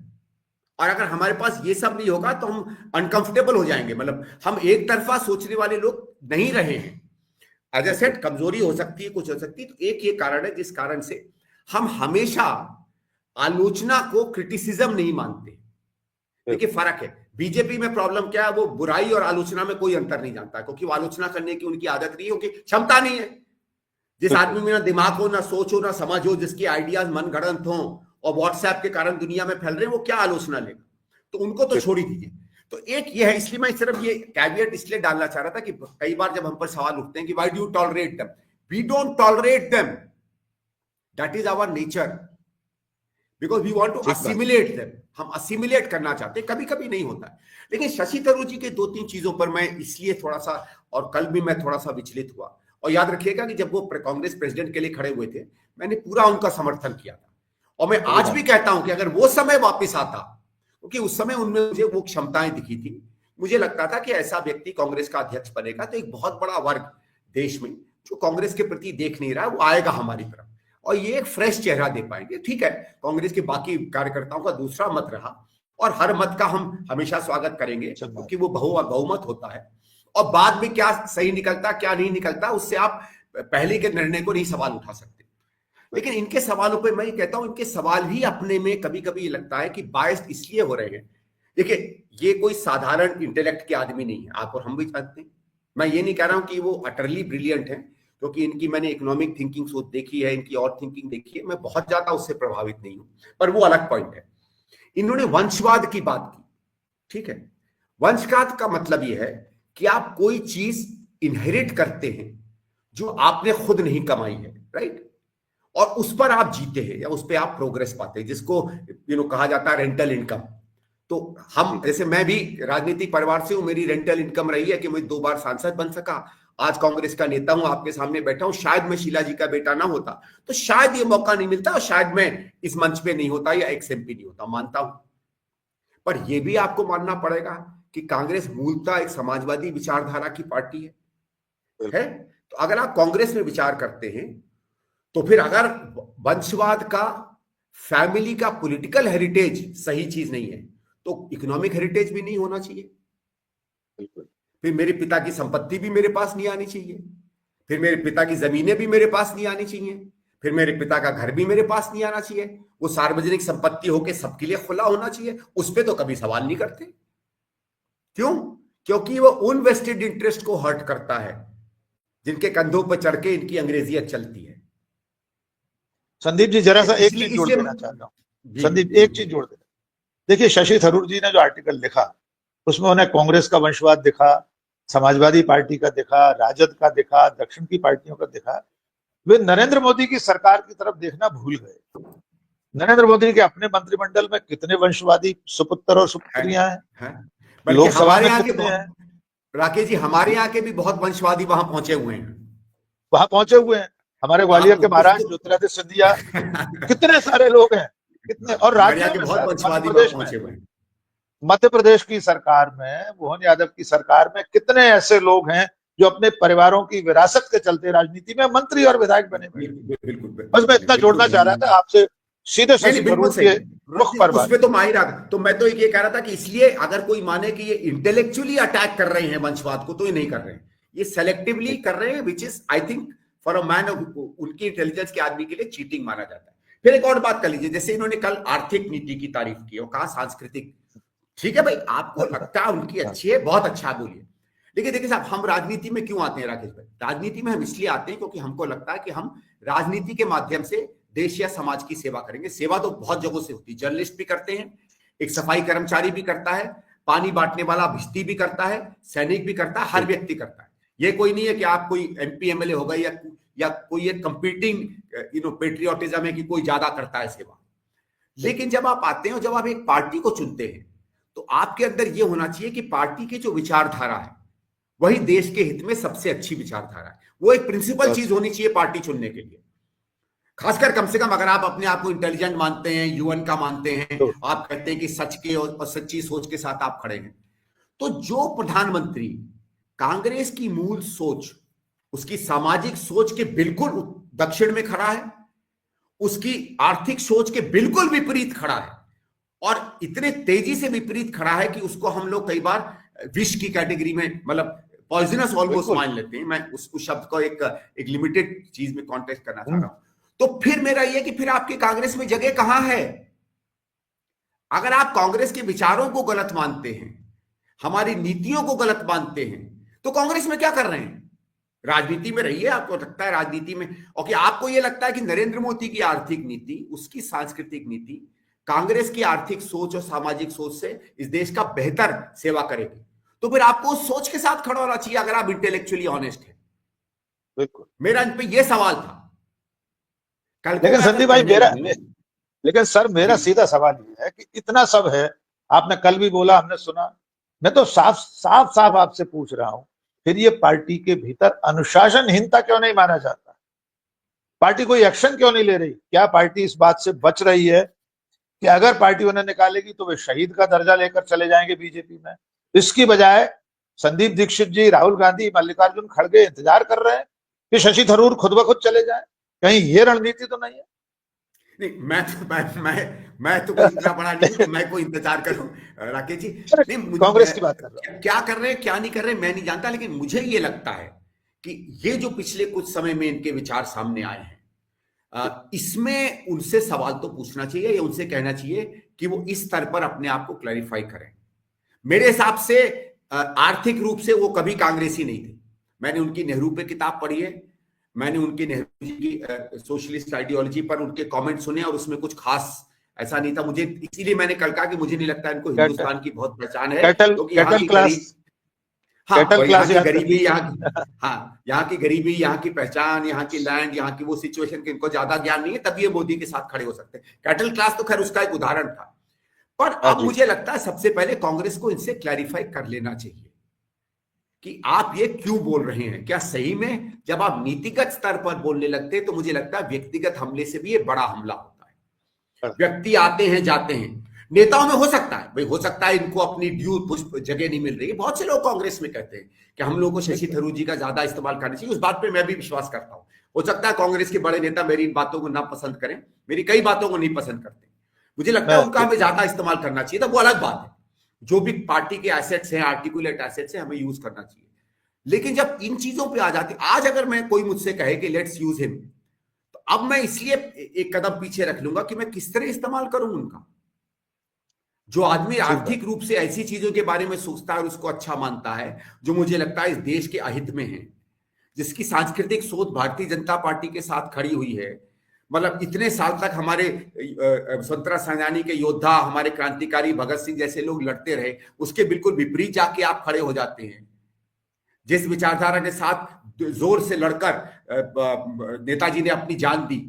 और अगर हमारे पास ये सब नहीं होगा तो हम अनकंफर्टेबल हो जाएंगे, मतलब हम एक तरफा सोचने वाले लोग नहीं रहे हैं। एज ए सेट, कमजोरी हो सकती है, कुछ हो सकती है। तो एक ये कारण है जिस कारण से हम हमेशा आलोचना को क्रिटिसिज्म नहीं मानते। देखिए फर्क है, बीजेपी में प्रॉब्लम क्या है, वो बुराई और आलोचना में कोई अंतर नहीं जानता, क्योंकि वो आलोचना करने की उनकी आदत नहीं है, उनकी क्षमता नहीं है। जिस आदमी में ना दिमाग हो, ना सोच हो, ना समझ हो, जिसकी आइडियाज मनगढ़ंत हो और व्हाट्सएप के कारण दुनिया में फैल रहे हैं, वो क्या आलोचना लेगा? तो उनको तो छोड़ ही दीजिए। तो एक ये है, इसलिए मैं सिर्फ ये कैविएट इसलिए डालना चाह रहा था कि कई बार जब हम पर सवाल उठते हैं कि why do you tolerate them, we don't tolerate them, that is our nature, because we want to assimilate them. हम असिमिलेट करना चाहते हैं, कभी कभी नहीं होता है। लेकिन शशि थरूर जी के 2-3 चीजों पर मैं इसलिए थोड़ा सा, और कल भी मैं थोड़ा सा विचलित हुआ। और याद रखिएगा कि जब वो कांग्रेस प्रेसिडेंट के लिए खड़े हुए थे, मैंने पूरा उनका समर्थन किया था, और मैं आज भी कहता हूं कि अगर वो समय वापस आता, क्योंकि उस समय उनमें मुझे वो क्षमताएं दिखी थी, मुझे लगता था कि ऐसा व्यक्ति कांग्रेस का अध्यक्ष बनेगा तो एक बहुत बड़ा वर्ग देश में जो कांग्रेस के प्रति देख नहीं रहा, वो आएगा हमारी तरफ, और ये एक फ्रेश चेहरा दे पाएंगे। ठीक है, कांग्रेस के बाकी कार्यकर्ताओं का दूसरा मत रहा, और हर मत का हम हमेशा स्वागत करेंगे, क्योंकि वो बहुमत होता है। और बाद में क्या सही निकलता, क्या नहीं निकलता, उससे आप पहले के निर्णय को नहीं सवाल उठा सकते। लेकिन इनके सवालों पे मैं कहता हूं, इनके सवाल भी अपने में कभी कभी लगता है कि बायस्ड इसलिए हो रहे हैं देखिए, ये कोई साधारण इंटेलेक्ट के आदमी नहीं है, आप और हम भी जानते हैं। मैं ये नहीं कह रहा हूं कि वो अटरली ब्रिलियंट है, क्योंकि इनकी मैंने इकोनॉमिक थिंकिंग सोच देखी है, इनकी और थिंकिंग देखी है, मैं बहुत ज्यादा उससे प्रभावित नहीं हूं, पर वो अलग पॉइंट है। इन्होंने वंशवाद की बात की, ठीक है। वंशवाद का मतलब यह है कि आप कोई चीज इनहेरिट करते हैं जो आपने खुद नहीं कमाई है, राइट, और उस पर आप जीते हैं या उस पर आप प्रोग्रेस पाते हैं, जिसको कहा जाता है रेंटल इनकम। तो हम, जैसे मैं भी राजनीतिक परिवार से हूं, मेरी रेंटल इनकम रही है कि मैं 2 बार सांसद बन सका, आज कांग्रेस का नेता हूं, आपके सामने बैठा हूं। शायद मैं शीला जी का बेटा ना होता तो शायद ये मौका नहीं मिलता, और शायद मैं इस मंच पे नहीं होता या एक्स एमपी नहीं होता, मानता हूं। पर यह भी आपको मानना पड़ेगा कि कांग्रेस मूलतः एक समाजवादी विचारधारा की पार्टी है। तो अगर आप कांग्रेस में विचार करते हैं, तो फिर अगर वंशवाद का, फैमिली का पॉलिटिकल हेरिटेज सही चीज नहीं है, तो इकोनॉमिक हेरिटेज भी नहीं होना चाहिए। बिल्कुल। फिर मेरे पिता की संपत्ति भी मेरे पास नहीं आनी चाहिए, फिर मेरे पिता की जमीनें भी मेरे पास नहीं आनी चाहिए, फिर मेरे पिता का घर भी मेरे पास नहीं आना चाहिए। वो सार्वजनिक संपत्ति होकर सबके लिए खुला होना चाहिए, उस पर तो कभी सवाल नहीं करते। क्यों? क्योंकि वो उन वेस्टेड इंटरेस्ट को हर्ट करता है जिनके कंधों पर चढ़ के इनकी अंग्रेजियत चलती है। संदीप जी, जरा सा एक चीज जोड़ देना चाहता हूँ। संदीप, एक चीज जोड़ देना। देखिए, शशि थरूर जी ने जो आर्टिकल लिखा, उसमें उन्हें कांग्रेस का वंशवाद दिखा, समाजवादी पार्टी का दिखा, राजद का दिखा, दक्षिण की पार्टियों का दिखा। वे नरेंद्र मोदी की सरकार की तरफ देखना भूल गए। नरेंद्र मोदी के अपने मंत्रिमंडल में कितने वंशवादी सुपुत्र और सुपुत्रियां हैं? लोकसभा में कितने हैं? राकेश जी, हमारे यहाँ के भी बहुत वंशवादी वहां पहुंचे हुए हैं। वहां पहुंचे हुए हैं। हमारे ग्वालियर के महाराज ज्योतिरादित्य सिंधिया, कितने सारे लोग हैं, कितने। और राज्य के बहुत वंशवादी पहुंचे हुए हैं। मध्य प्रदेश की सरकार में, मोहन यादव की सरकार में कितने ऐसे लोग हैं जो अपने परिवारों की विरासत के चलते राजनीति में मंत्री और विधायक बने हुए। बस मैं इतना जोड़ना चाह रहा था आपसे, सीधे शशि थरूर के रुख पर बात। उसमें तो माहिर आ, तो मैं तो ये कह रहा था कि इसलिए अगर कोई माने कि ये इंटेलेक्चुअली अटैक कर रहे हैं वंशवाद को, तो ये नहीं कर रहे हैं, ये सेलेक्टिवली कर रहे हैं, which is I think for a man, उनकी इंटेलिजेंस के आदमी के लिए चीटिंग माना जाता है। फिर एक और बात कर लीजिए, जैसे इन्होंने कल आर्थिक नीति की तारीफ की और कहा सांस्कृतिक, ठीक है भाई, आपको लगता है उनकी अच्छी है, बहुत अच्छा बोलिए। लेकिन देखिए साहब, हम राजनीति में क्यों आते हैं राकेश भाई? राजनीति में हम इसलिए आते हैं क्योंकि हमको लगता है कि हम राजनीति के माध्यम से देश या समाज की सेवा करेंगे। सेवा तो बहुत जगहों से होती है, जर्नलिस्ट भी करते हैं, एक सफाई कर्मचारी भी करता है, पानी बांटने वाला भिश्ती भी करता है, सैनिक भी करता है, हर व्यक्ति करता है। ये कोई नहीं है कि आप कोई एमपी एमएलए होगा या कोई एक कंपीटिंग पेट्रियोटिज्म है कि कोई ज्यादा करता है सेवा। लेकिन जब आप आते हैं और जब आप एक पार्टी को चुनते हैं, तो आपके अंदर यह होना चाहिए कि पार्टी की जो विचारधारा है वही देश के हित में सबसे अच्छी विचारधारा है। वो एक प्रिंसिपल चीज होनी चाहिए पार्टी चुनने के लिए। खासकर कम से कम अगर आप अपने आप को इंटेलिजेंट मानते हैं, यूएन का मानते हैं, आप कहते हैं कि सच के और सच्ची सोच के साथ आप खड़े हैं, तो जो प्रधानमंत्री कांग्रेस की मूल सोच, उसकी सामाजिक सोच के बिल्कुल दक्षिण में खड़ा है, उसकी आर्थिक सोच के बिल्कुल विपरीत खड़ा है, और इतने तेजी से विपरीत खड़ा है कि उसको हम लोग कई बार विष की कैटेगरी में, मतलब पॉइजनस ऑलमोस्ट मान लेते हैं। मैं उस शब्द को एक लिमिटेड चीज में कॉन्टेक्स्ट करना चाह रहा हूं। तो फिर मेरा यह कि फिर आपकी कांग्रेस में जगह कहां है? अगर आप कांग्रेस के विचारों को गलत मानते हैं, हमारी नीतियों को गलत मानते हैं, तो कांग्रेस में क्या कर रहे हैं? राजनीति में रहिए, आपको लगता है राजनीति में, और कि आपको यह लगता है कि नरेंद्र मोदी की आर्थिक नीति, उसकी सांस्कृतिक नीति कांग्रेस की आर्थिक सोच और सामाजिक सोच से इस देश का बेहतर सेवा करेगी, तो फिर आपको उस सोच के साथ खड़ा होना चाहिए अगर आप इंटेलेक्चुअली ऑनेस्ट हैं। बिल्कुल, मेरा इन पे यह सवाल था। लेकिन संदीप भाई, लेकिन सर मेरा सीधा सवाल ये है कि इतना सब है, आपने कल भी बोला, हमने सुना, मैं तो साफ साफ आपसे पूछ रहा हूं, फिर ये पार्टी के भीतर अनुशासनहीनता क्यों नहीं माना जाता? पार्टी कोई एक्शन क्यों नहीं ले रही? क्या पार्टी इस बात से बच रही है कि अगर पार्टी उन्हें निकालेगी तो वे शहीद का दर्जा लेकर चले जाएंगे बीजेपी में? इसकी बजाय संदीप दीक्षित जी, राहुल गांधी, मल्लिकार्जुन खड़गे इंतजार कर रहे हैं कि शशि थरूर खुद ब खुद चले जाए। कहीं ये रणनीति तो नहीं है? नहीं, मैं तो कोई इतना बड़ा नहीं कि मैं कोई इंतजार करूं राकेश जी। नहीं, कांग्रेस की बात कर रहा हूं। क्या कर रहे हैं क्या नहीं कर रहे मैं नहीं जानता, लेकिन मुझे ये लगता है कि ये जो पिछले कुछ समय में इनके विचार सामने आए हैं, इसमें उनसे सवाल तो पूछना चाहिए या उनसे कहना चाहिए कि वो इस स्तर पर अपने आप को क्लैरिफाई करें। मेरे हिसाब से आर्थिक रूप से वो कभी कांग्रेसी नहीं थे। मैंने उनकी नेहरू पे किताब पढ़ी है, मैंने उनकी नेहरू जी की सोशलिस्ट आइडियोलॉजी पर उनके कमेंट सुने और उसमें कुछ खास ऐसा नहीं था मुझे, इसीलिए मैंने कल कहा कि मुझे नहीं लगता इनको हिंदुस्तान की बहुत पहचान है, क्योंकि यहाँ की गरीब, हाँ, और यहाँ की गरीबी, यहाँ की गरीबी, यहाँ की पहचान, यहाँ की लैंड, यहाँ की वो सिचुएशन के इनको ज्यादा ज्ञान नहीं है, तभी ये मोदी के साथ खड़े हो सकते हैं। कैटल क्लास तो खैर उसका एक उदाहरण था, पर अब मुझे लगता है सबसे पहले कांग्रेस को इनसे क्लैरिफाई कर लेना चाहिए कि आप ये क्यों बोल रहे हैं। क्या सही में जब आप नीतिगत स्तर पर बोलने लगते हैं तो मुझे लगता है व्यक्तिगत हमले से भी ये बड़ा हमला होता है। व्यक्ति आते हैं जाते हैं, नेताओं में हो सकता है भाई, हो सकता है इनको अपनी ड्यू जगह नहीं मिल रही है। बहुत से लोग कांग्रेस में कहते हैं कि हम लोगों को शशि थरूर जी का ज्यादा इस्तेमाल करना चाहिए, उस बात पे मैं भी विश्वास करता हूं। हो सकता है कांग्रेस के बड़े नेता मेरी इन बातों को ना पसंद करें, मेरी कई बातों को नहीं पसंद करते, मुझे लगता है उनका हमें ज्यादा इस्तेमाल करना चाहिए, तो वो अलग बात है। जो भी पार्टी के एसेट्स हैं, आर्टिकुलेट एसेट्स हैं, हमें यूज करना चाहिए। लेकिन जब इन चीजों पे आ जाती, आज अगर मैं कोई मुझसे कहे कि लेट्स यूज हिम, तो अब मैं इसलिए एक कदम पीछे रख लूंगा कि मैं किस तरह इस्तेमाल करूं उनका। जो आदमी आर्थिक रूप से ऐसी चीजों के बारे में सोचता है और उसको अच्छा मानता है, जो मुझे लगता है इस देश के अहित में है, जिसकी सांस्कृतिक सोच भारतीय जनता पार्टी के साथ खड़ी हुई है, मतलब इतने साल तक हमारे स्वतंत्रता सेनानी के योद्धा, हमारे क्रांतिकारी भगत सिंह जैसे लोग लड़ते रहे, उसके बिल्कुल विपरीत जाके आप खड़े हो जाते हैं। जिस विचारधारा के साथ जोर से लड़कर नेताजी ने अपनी जान दी,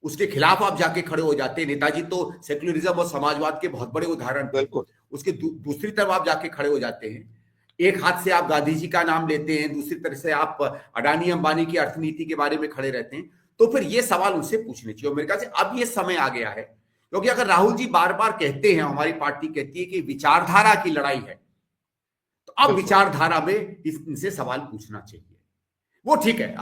उसके खिलाफ आप जाके खड़े हो जाते हैं। नेताजी तो सेक्युलरिज्म और समाजवाद के बहुत बड़े उदाहरण थे, उसके दूसरी तरफ आप जाके खड़े हो जाते हैं। एक हाथ से आप गांधी जी का नाम लेते हैं, दूसरी तरफ से आप अडानी अंबानी की अर्थनीति के बारे में खड़े रहते हैं, तो फिर ये सवाल उनसे पूछने चाहिए। मेरे ख्याल से अब ये समय आ गया है, क्योंकि अगर राहुल जी बार बार कहते हैं, हमारी पार्टी कहती है कि विचारधारा की लड़ाई है, तो अब विचारधारा में इनसे सवाल पूछना चाहिए। वो ठीक है,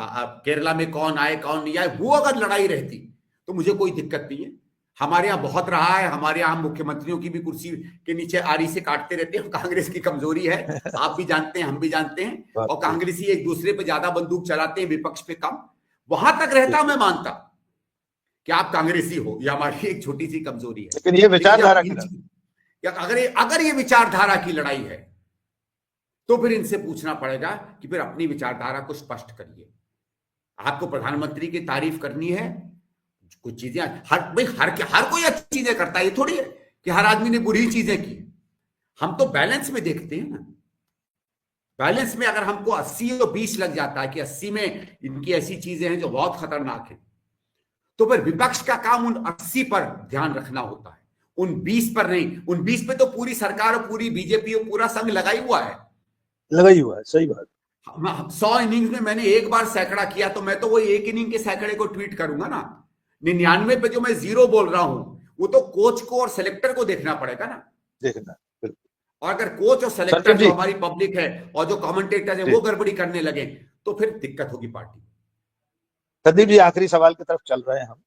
केरला में कौन आए कौन नहीं आए, वो अगर लड़ाई रहती तो मुझे कोई दिक्कत नहीं है। हमारे यहाँ बहुत रहा है, हमारे यहाँ मुख्यमंत्रियों की भी कुर्सी के नीचे आरी से काटते रहते हैं, कांग्रेस की कमजोरी है, आप भी जानते हैं, हम भी जानते हैं, और कांग्रेसी एक दूसरे पे ज्यादा बंदूक चलाते हैं, विपक्ष पे कम। वहां तक रहता मैं मानता कि आप कांग्रेसी हो, यह हमारी एक छोटी सी कमजोरी है, लेकिन ये विचारधारा अगर ये विचारधारा की लड़ाई है, तो फिर इनसे पूछना पड़ेगा कि फिर अपनी विचारधारा को स्पष्ट करिए। आपको प्रधानमंत्री की तारीफ करनी है, कुछ चीजें हर कोई अच्छी चीजें करता है, ये थोड़ी है कि हर आदमी ने बुरी चीजें की। हम तो बैलेंस में देखते हैं ना, बैलेंस में अगर हमको 80 और 20 लग जाता है कि 80 में इनकी ऐसी चीजें हैं जो बहुत खतरनाक है, तो फिर विपक्ष का काम उन 80 पर ध्यान रखना होता है, उन 20 पर नहीं। उन 20 पे तो पूरी सरकार और पूरी बीजेपी और पूरा संघ लगाई हुआ है। सही बात। 100 इनिंग्स में मैंने एक बार सैकड़ा किया, तो मैं तो वो एक इनिंग के सैकड़े को ट्वीट करूंगा ना। 99 पे जो मैं 0 बोल रहा हूं, वो तो कोच को और सेलेक्टर को देखना पड़ेगा ना, देखना। और अगर कोच और सेलेक्टर जो हमारी पब्लिक है और जो कमेंटेटर है वो गड़बड़ी करने लगे, तो फिर दिक्कत होगी पार्टी। संदीप जी, आखिरी सवाल की तरफ चल रहे हैं हम।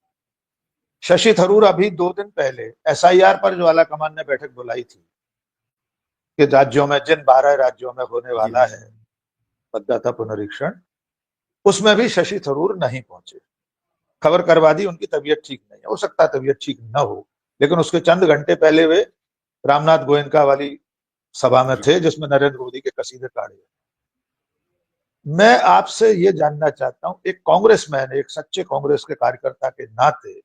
शशि थरूर अभी 2 दिन पहले SIR पर जो आलाकमान ने बैठक बुलाई थी कि राज्यों में, जिन 12 राज्यों में होने वाला है मतदाता पुनरीक्षण, उसमें भी शशि थरूर नहीं पहुंचे। खबर करवा दी उनकी तबीयत ठीक नहीं है। हो सकता है तबीयत ठीक न हो, लेकिन उसके चंद घंटे पहले वे रामनाथ गोयनका वाली सभा में थे जिसमें नरेंद्र मोदी के कसीदे काढ़े। मैं आपसे ये जानना चाहता हूं, एक कांग्रेसमैन, एक सच्चे कांग्रेस के कार्यकर्ता के नाते,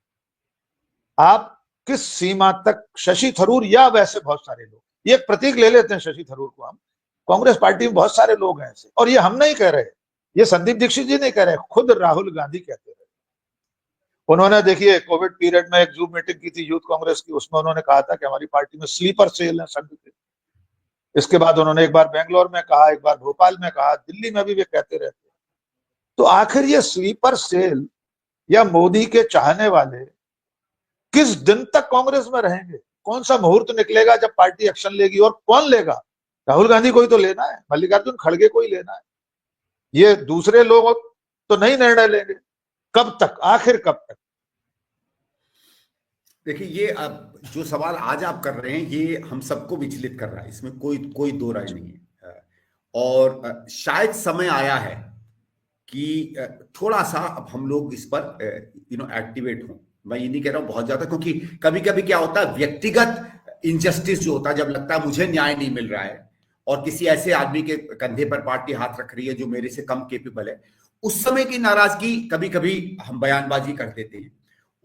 आप किस सीमा तक शशि थरूर, या वैसे बहुत सारे लोग, ये एक प्रतीक ले लेते हैं शशि थरूर को हम, कांग्रेस पार्टी में बहुत सारे लोग हैं ऐसे, और ये हम नहीं कह रहे, ये संदीप दीक्षित जी नहीं कह रहे, खुद राहुल गांधी कहते रहे। उन्होंने, देखिए, कोविड पीरियड में एक जूम मीटिंग की थी यूथ कांग्रेस की, उसमें उन्होंने कहा था कि हमारी पार्टी में स्लीपर सेल है संघ के। इसके बाद उन्होंने एक बार बेंगलोर में कहा, एक बार भोपाल में कहा, दिल्ली में भी वे कहते रहते। तो आखिर ये स्लीपर सेल या मोदी के चाहने वाले किस दिन तक कांग्रेस में रहेंगे? कौन सा मुहूर्त निकलेगा जब पार्टी एक्शन लेगी, और कौन लेगा? राहुल गांधी को ही तो लेना है, मल्लिकार्जुन खड़गे को ही लेना है, ये दूसरे लोग तो नहीं निर्णय लेंगे। कब तक, आखिर कब तक? देखिए, ये अब जो सवाल आज आप कर रहे हैं, ये हम सबको विचलित कर रहा है, इसमें कोई दो राय नहीं है। और शायद समय आया है कि थोड़ा सा अब हम लोग इस पर एक्टिवेट हों। मैं ये नहीं कह रहा हूं बहुत ज्यादा, क्योंकि कभी कभी क्या होता है, व्यक्तिगत इनजस्टिस जो होता है, जब लगता है मुझे न्याय नहीं मिल रहा है और किसी ऐसे आदमी के कंधे पर पार्टी हाथ रख रही है जो मेरे से कम केपेबल है, उस समय की नाराजगी कभी कभी हम बयानबाजी कर देते हैं।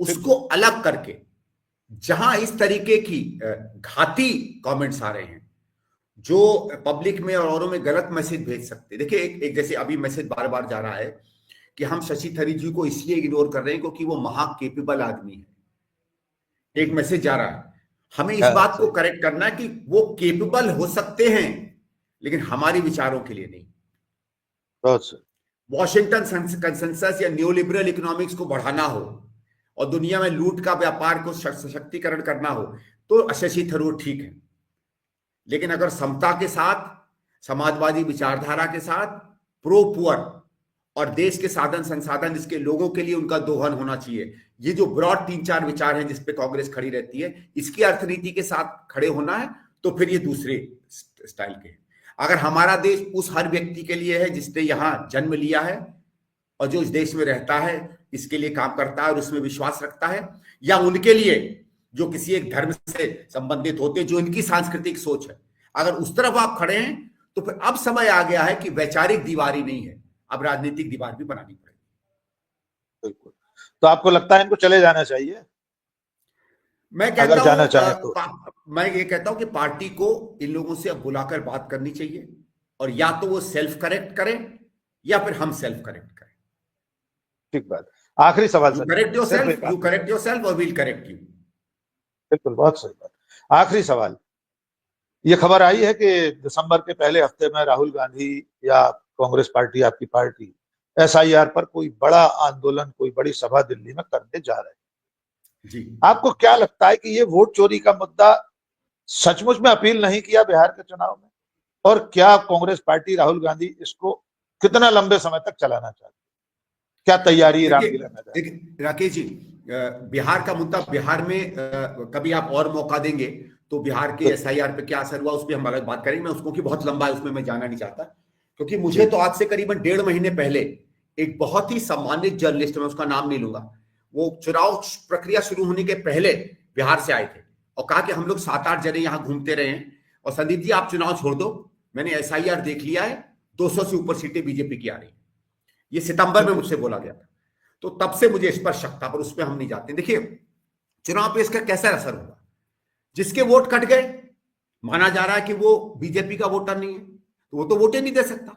उसको अलग करके जहां इस तरीके की घाती कमेंट्स आ रहे हैं जो पब्लिक में और औरों में गलत मैसेज भेज सकते हैं। देखिए एक जैसे अभी मैसेज बार बार जा रहा है कि हम शशि थरूर जी को इसलिए इग्नोर कर रहे हैं क्योंकि वो महा केपेबल आदमी है। एक मैसेज जा रहा है, हमें इस बात को करेक्ट करना है कि वो केपेबल हो सकते हैं लेकिन हमारे विचारों के लिए नहीं। वॉशिंगटन कंसेंसस या न्यू लिबरल इकोनॉमिक्स को बढ़ाना हो और दुनिया में लूट का व्यापार को सशक्तिकरण करना हो तो शशि थरूर ठीक है, लेकिन अगर समता के साथ, समाजवादी विचारधारा के साथ, प्रो पुअर और देश के साधन संसाधन इसके लोगों के लिए उनका दोहन होना चाहिए, ये जो ब्रॉड 3-4 विचार हैं जिसपे कांग्रेस खड़ी रहती है, इसकी अर्थनीति के साथ खड़े होना है तो फिर ये दूसरे स्टाइल के। अगर हमारा देश उस हर व्यक्ति के लिए है जिसने यहां जन्म लिया है और जो इस देश में रहता है, इसके लिए काम करता है और उसमें विश्वास रखता है, या उनके लिए जो किसी एक धर्म से संबंधित होते हैं, जो इनकी सांस्कृतिक सोच है, अगर उस तरफ आप खड़े हैं तो फिर अब समय आ गया है कि वैचारिक दीवार ही नहीं है, अब राजनीतिक दीवार भी बनानी पड़ेगी। बिल्कुल। तो आपको लगता है इनको चले जाना चाहिए? मैं कहता हूं, जाना चाहे तो मैं ये कहता हूं कि पार्टी को इन लोगों से अब बुलाकर बात करनी चाहिए और या तो वो सेल्फ करेक्ट करें या फिर हम सेल्फ करेक्ट करें। ठीक बात। आखिरी सवाल सर, करेक्ट योरसेल्फ और विल करेक्ट यू। बिल्कुल, बहुत सही बात। आखिरी सवाल, ये खबर आई है कि दिसंबर के पहले हफ्ते में राहुल गांधी या कांग्रेस पार्टी, आपकी पार्टी, एसआईआर पर कोई बड़ा आंदोलन, कोई बड़ी सभा दिल्ली में करने जा रहे हैं जी। आपको क्या लगता है कि ये वोट चोरी का मुद्दा सचमुच में अपील नहीं किया बिहार के चुनाव में? और क्या कांग्रेस पार्टी, राहुल गांधी इसको कितना लंबे समय तक चलाना चाहती है? क्या तैयारी रामलीला मैदान? राकेश जी, बिहार का मुद्दा, बिहार में कभी आप और मौका देंगे तो बिहार के एसआईआर पे क्या असर हुआ उस पर हम अलग बात करेंगे। मैं उसको की बहुत लंबा है, उसमें मैं जाना नहीं चाहता, क्योंकि मुझे तो आज से करीबन 1.5 महीने पहले एक बहुत ही सम्मानित जर्नलिस्ट, मैं उसका नाम नहीं लूंगा, वो चुनाव प्रक्रिया शुरू होने के पहले बिहार से आए थे और कहा कि हम लोग 7-8 जने यहाँ घूमते रहे हैं और संदीप जी आप चुनाव छोड़ दो, मैंने एसआईआर देख लिया है, 200 से ऊपर सीटें बीजेपी की आ रही है। ये सितंबर में मुझसे बोला गया था, तो तब से मुझे इस पर शक था, पर उस पर हम नहीं जाते। देखिए चुनाव पे इसका कैसा असर होगा? जिसके वोट कट गए, माना जा रहा है कि वो बीजेपी का वोटर नहीं है, तो वो तो वोट ही नहीं दे सकता,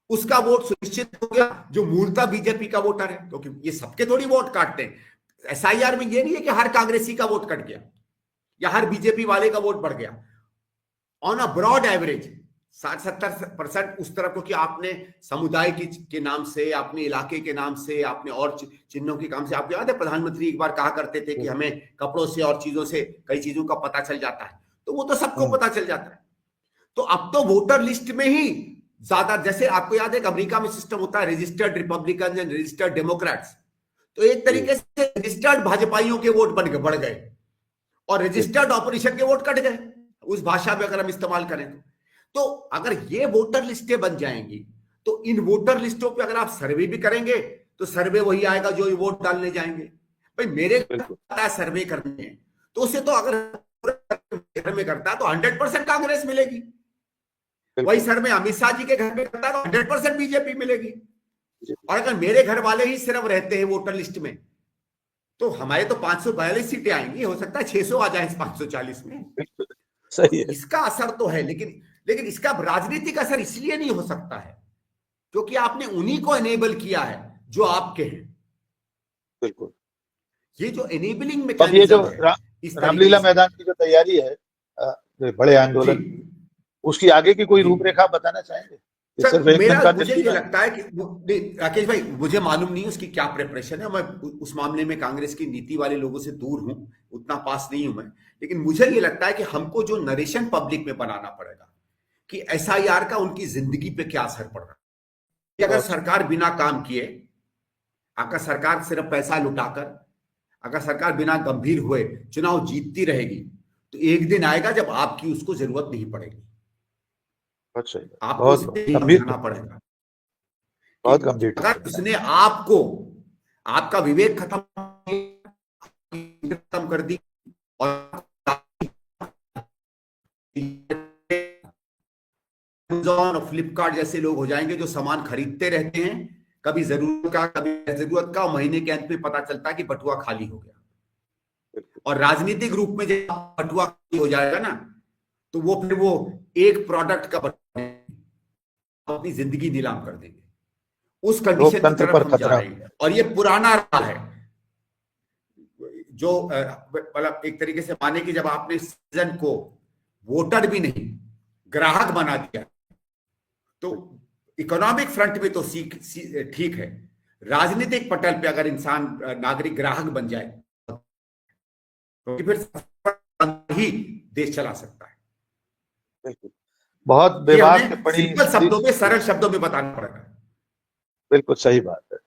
उसका वोट सुनिश्चित हो गया जो मूलतः बीजेपी का वोटर है, क्योंकि ये सबके थोड़ी वोट काटते हैं। एसआईआर में ये नहीं है कि हर कांग्रेसी का वोट कट गया या हर बीजेपी वाले का वोट बढ़ गया। ऑन अ ब्रॉड एवरेज 60-70% उस तरफ, क्योंकि आपने समुदाय के नाम से, अपने इलाके के नाम से, आपने और चिन्हों के काम से, आपको याद है प्रधानमंत्री एक बार कहा करते थे कि हमें कपड़ों से और चीजों से कई चीजों का पता चल जाता है, तो वो तो सबको पता चल जाता है। तो अब तो वोटर लिस्ट में ही ज्यादा, जैसे आपको याद है कि अमेरिका में सिस्टम होता है registered Republican and registered Democrats, तो एक तरीके से रजिस्टर्ड भाजपाइयों के वोट बढ़ गए और रजिस्टर्ड ऑपोजिशन के वोट कट गए, उस भाषा में अगर हम इस्तेमाल करें तो अगर ये वोटर लिस्टें बन जाएंगी तो इन वोटर लिस्टों पे अगर आप सर्वे भी करेंगे तो सर्वे वही आएगा जो ये वोट डालने जाएंगे। भाई मेरे सर्वे करने हैं तो उसे तो अगर घर में करता है तो 100% कांग्रेस मिलेगी, वही सर्वे अमित शाह जी के घर में करता है तो 100% बीजेपी मिलेगी। और अगर मेरे घर वाले ही सिर्फ रहते हैं वोटर लिस्ट में तो हमारे तो 542 सीटें आएंगी, हो सकता है 600 आ जाए इस 540 में। सही है। इसका असर तो है, लेकिन इसका राजनीतिक असर इसलिए नहीं हो सकता है क्योंकि आपने उन्हीं को एनेबल किया है जो आपके हैं। बिल्कुल, ये जो एनेबलिंग में ये जो रामलीला मैदान की जो तैयारी है बड़े आंदोलन की, उसकी आगे की कोई रूपरेखा बताना चाहेंगे? सर, मुझे ये लगता है कि राकेश भाई, मुझे मालूम नहीं उसकी क्या प्रिपरेशन है, मैं उस मामले में कांग्रेस की नीति वाले लोगों से दूर हूं, उतना पास नहीं हूं मैं, लेकिन मुझे ये लगता है कि हमको जो नरेशन पब्लिक में बनाना पड़ेगा कि एसआईआर का उनकी जिंदगी पे क्या असर पड़ रहा है। कि अगर सरकार बिना काम किए, अगर सरकार सिर्फ पैसा लुटाकर, अगर सरकार बिना गंभीर हुए चुनाव जीतती रहेगी तो एक दिन आएगा जब आपकी उसको जरूरत नहीं पड़ेगी। आपको समझना पड़ेगा, बहुत गंभीर। अगर उसने आपको, आपका विवेक खत्म कर दी और अमेजॉन और फ्लिपकार्ट जैसे लोग हो जाएंगे जो सामान खरीदते रहते हैं, कभी जरूरत का कभी जरूरत का, महीने के अंत में पता चलता है कि बटुआ खाली हो गया। और राजनीतिक रूप में जब बटुआ खाली हो जाएगा ना, तो वो फिर वो एक प्रोडक्ट का अपनी जिंदगी नीलाम कर देंगे। उस कंडीशन की तरफ हम जा रहे हैं, और ये पुराना रहा है। जो मतलब एक तरीके से माने कि जब आपने सिटीजन को वोटर भी नहीं ग्राहक बना दिया, तो इकोनॉमिक फ्रंट में तो ठीक है, राजनीतिक पटल पे अगर इंसान नागरिक ग्राहक बन जाए तो फिर ही देश चला सकता है। बिल्कुल, बहुत बेबाक टिप्पणी, सिंपल शब्दों में, सरल शब्दों में बताना पड़ेगा। बिल्कुल सही बात है।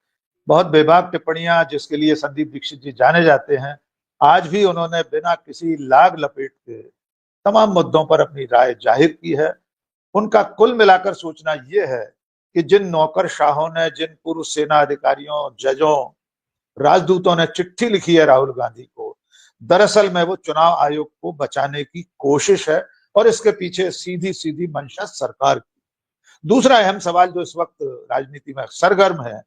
बहुत बेबाक टिप्पणियां जिसके लिए संदीप दीक्षित जी जाने जाते हैं, आज भी उन्होंने बिना किसी लाग लपेट के तमाम मुद्दों पर अपनी राय जाहिर की है। उनका कुल मिलाकर सोचना यह है कि जिन नौकरशाहों ने, जिन पूर्व सेना अधिकारियों, जजों, राजदूतों ने चिट्ठी लिखी है राहुल गांधी को, दरअसल में वो चुनाव आयोग को बचाने की कोशिश है, और इसके पीछे सीधी सीधी मंशा सरकार की। दूसरा अहम सवाल जो इस वक्त राजनीति में सरगर्म है,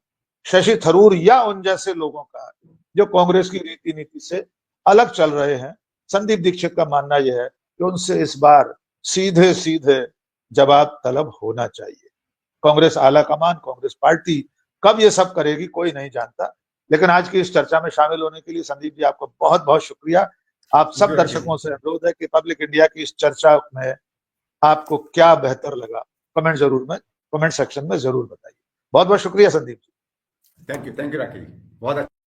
शशि थरूर या उन जैसे लोगों का जो कांग्रेस की रीति नीति से अलग चल रहे हैं। संदीप दीक्षित का मानना यह है कि उनसे इस बार सीधे सीधे जवाब तलब होना चाहिए। कांग्रेस आला कमान, कांग्रेस पार्टी कब ये सब करेगी कोई नहीं जानता। लेकिन आज की इस चर्चा में शामिल होने के लिए संदीप जी आपको बहुत बहुत शुक्रिया। आप सब दर्शकों से अनुरोध है कि पब्लिक इंडिया की इस चर्चा में आपको क्या बेहतर लगा, कमेंट सेक्शन में जरूर बताइए। बहुत बहुत शुक्रिया संदीप जी। थैंक यू राकेश जी, बहुत अच्छा।